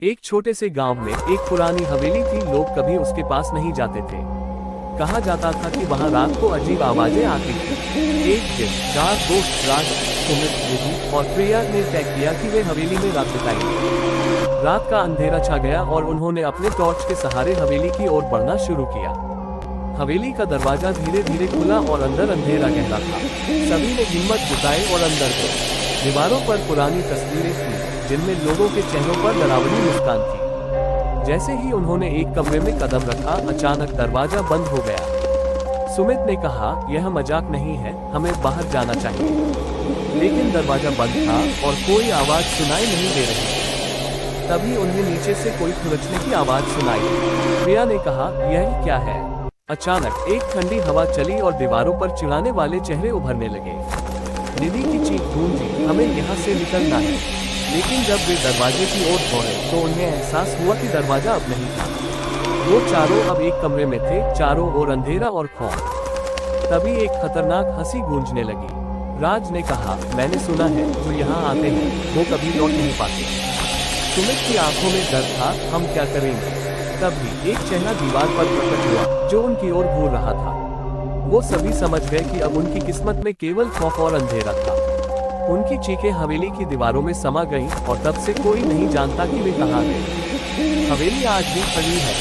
एक छोटे से गांव में एक पुरानी हवेली थी। लोग कभी उसके पास नहीं जाते थे। कहा जाता था कि वहां रात को अजीब आवाजें आती थी। एक दिन चार दोस्त राज, सुमित, विधि और प्रिया ने तय किया कि वे हवेली में रात बिताएंगे। रात का अंधेरा छा गया और उन्होंने अपने टॉर्च के सहारे हवेली की ओर बढ़ना शुरू किया। हवेली का दरवाजा धीरे धीरे खुला और अंदर अंधेरा गहरा था। सभी ने हिम्मत जुटाई और अंदर गए। दीवारों पर पुरानी तस्वीरें थीं, जिनमें लोगों के चेहरों पर डरावनी मुस्कान थी। जैसे ही उन्होंने एक कमरे में कदम रखा, अचानक दरवाजा बंद हो गया। सुमित ने कहा, यह मजाक नहीं है, हमें बाहर जाना चाहिए। लेकिन दरवाजा बंद था और कोई आवाज सुनाई नहीं दे रही। तभी उन्हें नीचे से कोई खुरचने की आवाज सुनाई। प्रिया ने कहा, यह क्या है? अचानक एक ठंडी हवा चली और दीवारों पर चिढ़ाने वाले चेहरे उभरने लगे। निधि की चीख गूंजी, हमें यहाँ से निकलना है। लेकिन जब वे दरवाजे की ओर दौड़े तो उन्हें एहसास हुआ कि दरवाजा अब नहीं था। वो चारों अब एक कमरे में थे, चारों ओर अंधेरा और खौफ। तभी एक खतरनाक हंसी गूंजने लगी। राज ने कहा, मैंने सुना है जो यहाँ आते हैं वो कभी लौट नहीं पाते। सुमित की आंखों में डर था, हम क्या करेंगे? तभी एक चेहरा दीवार पर प्रकट हुआ जो उनकी ओर घूर रहा था। वो सभी समझ गए कि अब उनकी किस्मत में केवल खौफ और अंधेरा था। उनकी चीखें हवेली की दीवारों में समा गईं और तब से कोई नहीं जानता कि वे कहाँ गए। हवेली आज भी खड़ी है।